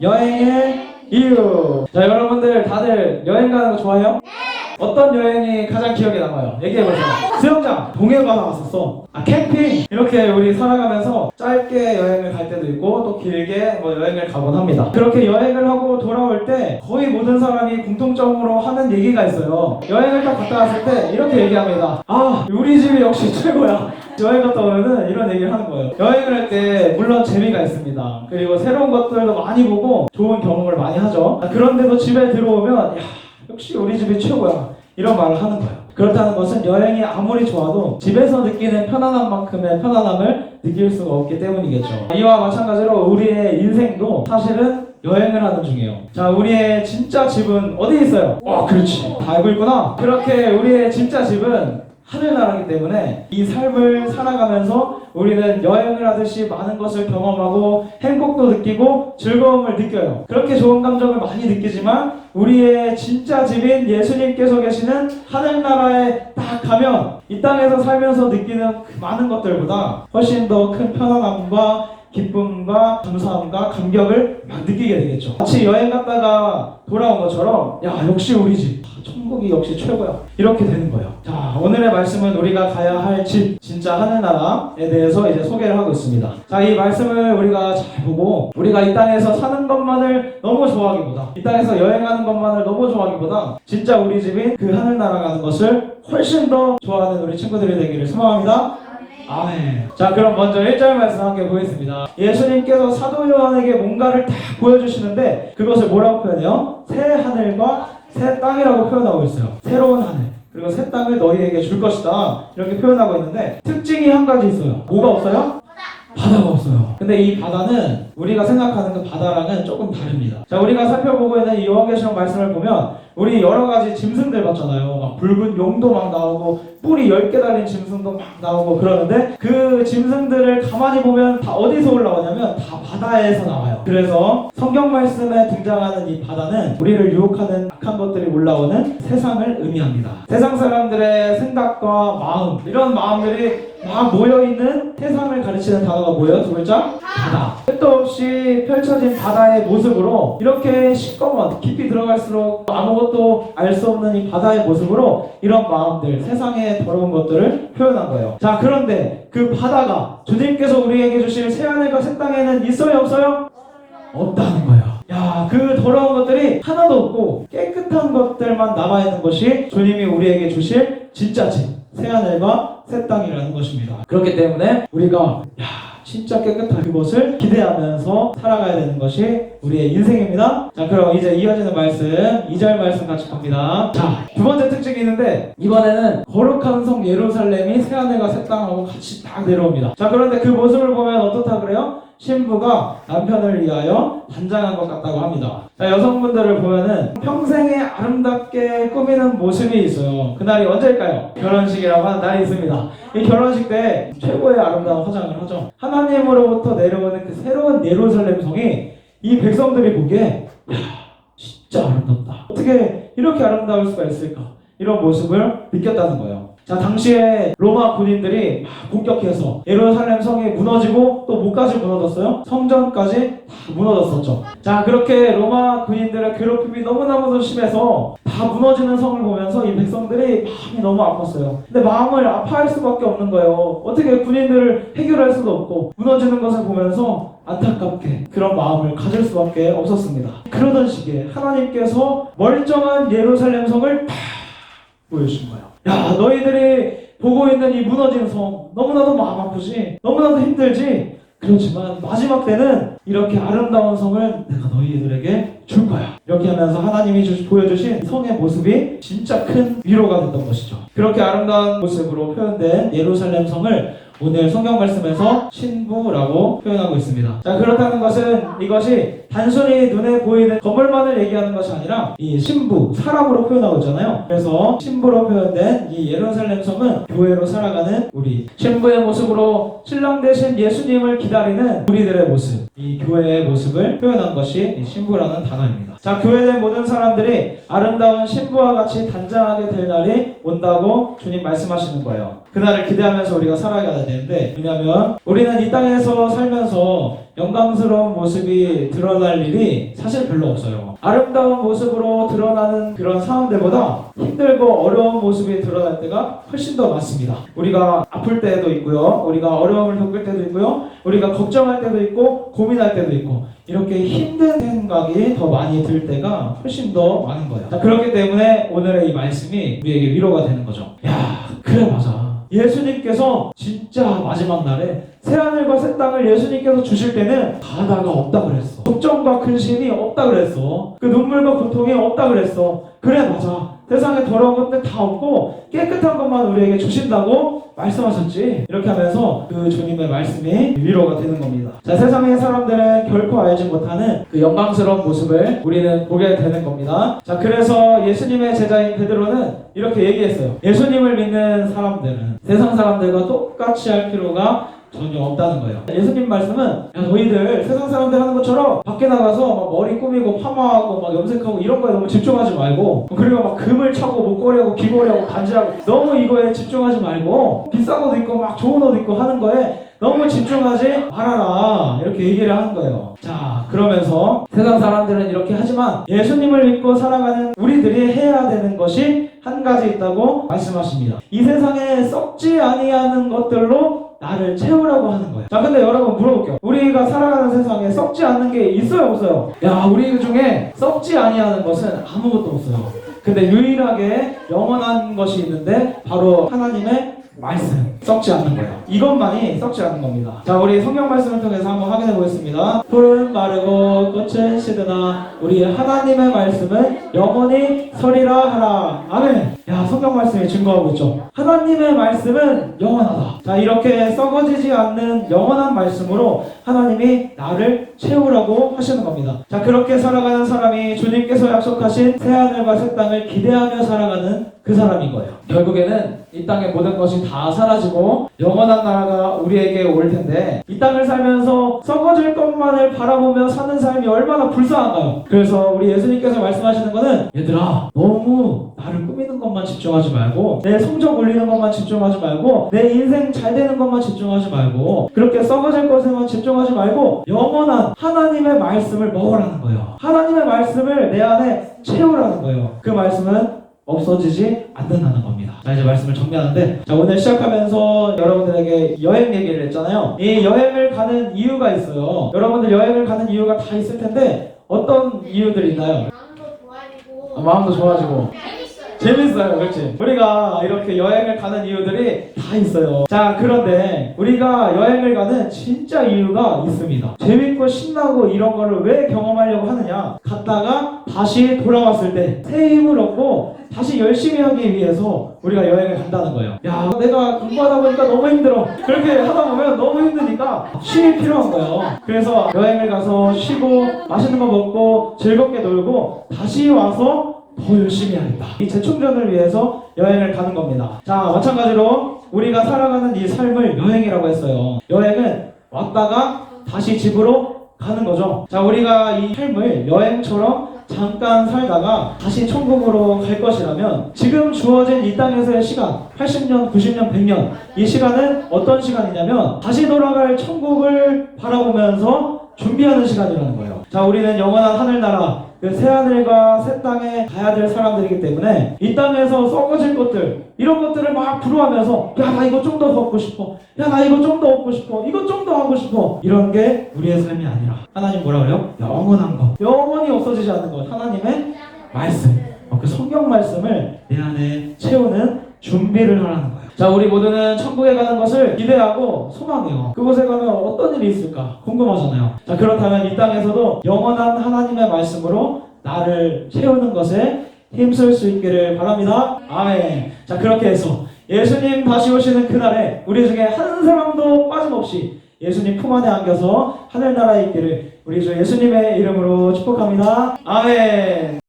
여행의 이유. 자, 여러분들 다들 여행 가는 거 좋아해요? 어떤 여행이 가장 기억에 남아요? 얘기해보세요. 수영장, 동해바다 갔었어. 캠핑. 이렇게 우리 살아가면서 짧게 여행을 갈 때도 있고 또 길게 여행을 가곤 합니다. 그렇게 여행을 하고 돌아올 때 거의 모든 사람이 공통적으로 하는 얘기가 있어요. 여행을 딱 갔다 왔을 때 이렇게 얘기합니다. 우리 집이 역시 최고야. 여행 갔다 오면은 이런 얘기를 하는 거예요. 여행을 할 때 물론 재미가 있습니다. 그리고 새로운 것들도 많이 보고 좋은 경험을 많이 하죠. 그런데도 집에 들어오면 역시 우리 집이 최고야, 이런 말을 하는 거예요. 그렇다는 것은 여행이 아무리 좋아도 집에서 느끼는 편안함만큼의 편안함을 느낄 수가 없기 때문이겠죠. 이와 마찬가지로 우리의 인생도 사실은 여행을 하는 중이에요. 자, 우리의 진짜 집은 어디 있어요? 그렇지, 다 알고 있구나. 그렇게 우리의 진짜 집은 하늘나라이기 때문에 이 삶을 살아가면서 우리는 여행을 하듯이 많은 것을 경험하고 행복도 느끼고 즐거움을 느껴요. 그렇게 좋은 감정을 많이 느끼지만 우리의 진짜 집인 예수님께서 계시는 하늘나라에 딱 가면 이 땅에서 살면서 느끼는 그 많은 것들보다 훨씬 더 큰 편안함과 기쁨과 감사함과 감격을 막 느끼게 되겠죠. 마치 여행 갔다가 돌아온 것처럼 역시 우리 집, 천국이 역시 최고야, 이렇게 되는 거예요. 자, 오늘의 말씀은 우리가 가야 할 집, 진짜 하늘나라에 대해서 이제 소개를 하고 있습니다. 자, 이 말씀을 우리가 잘 보고 우리가 이 땅에서 사는 것만을 너무 좋아하기보다, 이 땅에서 여행하는 것만을 너무 좋아하기보다 진짜 우리 집인 그 하늘나라 가는 것을 훨씬 더 좋아하는 우리 친구들이 되기를 소망합니다. 아멘. 자, 그럼 먼저 1절 말씀 함께 보겠습니다. 예수님께서 사도 요한에게 뭔가를 딱 보여주시는데 그것을 뭐라고 표현해요? 새 하늘과 새 땅이라고 표현하고 있어요. 새로운 하늘 그리고 새 땅을 너희에게 줄 것이다, 이렇게 표현하고 있는데 특징이 한 가지 있어요. 뭐가 없어요? 바다가 없어요. 근데 이 바다는 우리가 생각하는 그 바다랑은 조금 다릅니다. 자, 우리가 살펴보고 있는 이 요한계시록 말씀을 보면 우리 여러 가지 짐승들 봤잖아요. 막 붉은 용도 막 나오고 뿔이 10개 달린 짐승도 막 나오고 그러는데 그 짐승들을 가만히 보면 다 어디서 올라오냐면 다 바다에서 나와요. 그래서 성경 말씀에 등장하는 이 바다는 우리를 유혹하는 악한 것들이 올라오는 세상을 의미합니다. 세상 사람들의 생각과 마음, 이런 마음들이 막 모여있는 세상을 가르치는 단어가 뭐예요? 두 글자? 바다. 끝도 없이 펼쳐진 바다의 모습으로 이렇게 시꺼먼, 깊이 들어갈수록 아무것도 알 수 없는 이 바다의 모습으로 이런 마음들, 세상의 더러운 것들을 표현한 거예요. 자, 그런데 그 바다가 주님께서 우리에게 주실 새하늘과 새 땅에는 있어요, 없어요? 없다는 거예요. 그 더러운 것들이 하나도 없고 깨끗한 것들만 남아있는 것이 주님이 우리에게 주실 진짜 집, 새하늘과 새 땅이라는 것입니다. 그렇기 때문에 우리가 진짜 깨끗한 그것을 기대하면서 살아가야 되는 것이 우리의 인생입니다. 자, 그럼 이제 이어지는 말씀, 2절 말씀 같이 봅니다. 자, 두 번째 특징이 있는데 이번에는 거룩한 성 예루살렘이 새하늘과 새 땅하고 같이 딱 내려옵니다. 자, 그런데 그 모습을 보면 어떻다 그래요? 신부가 남편을 위하여 단장한 것 같다고 합니다. 자, 여성분들을 보면은 평생에 아름답게 꾸미는 모습이 있어요. 그날이 언제일까요? 결혼식이라고 하는 날이 있습니다. 이 결혼식 때 최고의 아름다운 화장을 하죠. 하나님으로부터 내려오는 그 새로운 예루살렘 성이 이 백성들이 보기에 진짜 아름답다, 어떻게 이렇게 아름다울 수가 있을까, 이런 모습을 느꼈다는 거예요. 자, 당시에 로마 군인들이 막 공격해서 예루살렘 성이 무너지고 또 뭐까지 무너졌어요? 성전까지 다 무너졌었죠. 자, 그렇게 로마 군인들의 괴롭힘이 너무나도 심해서 다 무너지는 성을 보면서 이 백성들이 마음이 너무 아팠어요. 근데 마음을 아파할 수밖에 없는 거예요. 어떻게 군인들을 해결할 수도 없고 무너지는 것을 보면서 안타깝게 그런 마음을 가질 수밖에 없었습니다. 그러던 시기에 하나님께서 멀쩡한 예루살렘 성을 딱 보여주신 거예요. 너희들이 보고 있는 이 무너진 성 너무나도 마음 아프지, 너무나도 힘들지, 그렇지만 마지막 때는 이렇게 아름다운 성을 내가 너희들에게 줄 거야, 이렇게 하면서 하나님이 보여주신 성의 모습이 진짜 큰 위로가 됐던 것이죠. 그렇게 아름다운 모습으로 표현된 예루살렘 성을 오늘 성경 말씀에서 신부라고 표현하고 있습니다. 자, 그렇다는 것은 이것이 단순히 눈에 보이는 건물만을 얘기하는 것이 아니라 이 신부, 사람으로 표현하고 있잖아요. 그래서 신부로 표현된 이 예루살렘 성은 교회로 살아가는 우리, 신부의 모습으로 신랑 되신 예수님을 기다리는 우리들의 모습, 이 교회의 모습을 표현한 것이 이 신부라는 단어입니다. 자, 교회의 모든 사람들이 아름다운 신부와 같이 단장하게 될 날이 온다고 주님 말씀하시는 거예요. 그날을 기대하면서 우리가 살아가야 되는데, 왜냐하면 우리는 이 땅에서 살면서 영광스러운 모습이 드러날 일이 사실 별로 없어요. 아름다운 모습으로 드러나는 그런 상황들보다 힘들고 어려운 모습이 드러날 때가 훨씬 더 많습니다. 우리가 아플 때도 있고요. 우리가 어려움을 겪을 때도 있고요. 우리가 걱정할 때도 있고 고민할 때도 있고 이렇게 힘든 생각이 더 많이 들 때가 훨씬 더 많은 거예요. 자, 그렇기 때문에 오늘의 이 말씀이 우리에게 위로가 되는 거죠. 야, 그래 맞아. 예수님께서 진짜 마지막 날에 새하늘과 새 땅을 예수님께서 주실 때는 바다가 없다 그랬어. 걱정과 근심이 없다 그랬어. 그 눈물과 고통이 없다 그랬어. 그래 맞아. 세상에 더러운 것들 다 없고 깨끗한 것만 우리에게 주신다고 말씀하셨지. 이렇게 하면서 그 주님의 말씀이 위로가 되는 겁니다. 자, 세상의 사람들은 결코 알지 못하는 그 영광스러운 모습을 우리는 보게 되는 겁니다. 자, 그래서 예수님의 제자인 베드로는 이렇게 얘기했어요. 예수님을 믿는 사람들은 세상 사람들과 똑같이 할 필요가 전혀 없다는 거예요. 예수님 말씀은 야, 너희들 세상 사람들 하는 것처럼 밖에 나가서 막 머리 꾸미고 파마하고 막 염색하고 이런 거에 너무 집중하지 말고, 그리고 막 금을 차고 목걸이하고 귀걸이하고 반지하고 너무 이거에 집중하지 말고 비싼 옷 입고 막 좋은 옷 입고 하는 거에 너무 집중하지 말아라, 이렇게 얘기를 하는 거예요. 자, 그러면서 세상 사람들은 이렇게 하지만 예수님을 믿고 살아가는 우리들이 해야 되는 것이 한 가지 있다고 말씀하십니다. 이 세상에 썩지 아니하는 것들로 나를 채우라고 하는 거예요. 자, 근데 여러분 물어볼게요. 우리가 살아가는 세상에 썩지 않는 게 있어요, 없어요? 야, 우리 중에 썩지 아니하는 것은 아무것도 없어요. 근데 유일하게 영원한 것이 있는데 바로 하나님의 말씀, 썩지 않는 거예요. 이것만이 썩지 않는 겁니다. 자, 우리 성경 말씀을 통해서 한번 확인해 보겠습니다. 풀은 마르고 꽃은 시드나 우리 하나님의 말씀은 영원히 서리라 하라. 아멘. 야, 성경 말씀이 증거하고 있죠. 하나님의 말씀은 영원하다. 자, 이렇게 썩어지지 않는 영원한 말씀으로 하나님이 나를 채우라고 하시는 겁니다. 자, 그렇게 살아가는 사람이 주님께서 약속하신 새하늘과 새 땅을 기대하며 살아가는 그 사람인 거예요. 결국에는 이 땅의 모든 것이 다 사라지고 영원한 나라가 우리에게 올 텐데, 이 땅을 살면서 썩어질 것만을 바라보며 사는 삶이 얼마나 불쌍한가요? 그래서 우리 예수님께서 말씀하시는 거는, 얘들아, 너무 나를 꾸미는 것만 집중하지 말고, 내 성적 올리는 것만 집중하지 말고, 내 인생 잘 되는 것만 집중하지 말고, 그렇게 썩어질 것에만 집중하지 말고 영원한 하나님의 말씀을 먹으라는 거예요. 하나님의 말씀을 내 안에 채우라는 거예요. 그 말씀은 없어지지 않는다는 겁니다. 자, 이제 말씀을 정리하는데, 자, 오늘 시작하면서 여러분들에게 여행 얘기를 했잖아요. 이 여행을 가는 이유가 있어요. 여러분들 여행을 가는 이유가 다 있을 텐데 어떤 이유들이 있나요? 마음도 좋아지고 재밌어요. 그렇지? 우리가 이렇게 여행을 가는 이유들이 다 있어요. 자, 그런데 우리가 여행을 가는 진짜 이유가 있습니다. 재밌고 신나고 이런 거를 왜 경험하려고 하느냐? 갔다가 다시 돌아왔을 때 새 힘을 얻고 다시 열심히 하기 위해서 우리가 여행을 간다는 거예요. 야, 내가 공부하다 보니까 너무 힘들어. 그렇게 하다 보면 너무 힘드니까 쉼이 필요한 거예요. 그래서 여행을 가서 쉬고 맛있는 거 먹고 즐겁게 놀고 다시 와서 더 열심히 하겠다. 이 재충전을 위해서 여행을 가는 겁니다. 자, 마찬가지로 우리가 살아가는 이 삶을 여행이라고 했어요. 여행은 왔다가 다시 집으로 가는 거죠. 자, 우리가 이 삶을 여행처럼 잠깐 살다가 다시 천국으로 갈 것이라면 지금 주어진 이 땅에서의 시간, 80년, 90년, 100년, 이 시간은 어떤 시간이냐면 다시 돌아갈 천국을 바라보면서 준비하는 시간이라는 거예요. 자, 우리는 영원한 하늘나라, 그 새하늘과 새 땅에 가야 될 사람들이기 때문에 이 땅에서 썩어질 것들, 이런 것들을 막 부러워하면서 야, 나 이거 좀 더 갖고 싶어, 야, 나 이거 좀 더 얻고 싶어, 이거 좀 더 하고 싶어, 이런 게 우리의 삶이 아니라 하나님 뭐라 그래요? 영원한 것, 영원히 없어지지 않는 것, 하나님의 말씀, 그 성경 말씀을 내 안에 채우는 준비를 하라는 거예요. 자, 우리 모두는 천국에 가는 것을 기대하고 소망해요. 그곳에 가면 어떤 일이 있을까 궁금하잖아요. 자, 그렇다면 이 땅에서도 영원한 하나님의 말씀으로 나를 채우는 것에 힘쓸 수 있기를 바랍니다. 아멘. 자, 그렇게 해서 예수님 다시 오시는 그날에 우리 중에 한 사람도 빠짐없이 예수님 품 안에 안겨서 하늘나라에 있기를 우리 주 예수님의 이름으로 축복합니다. 아멘.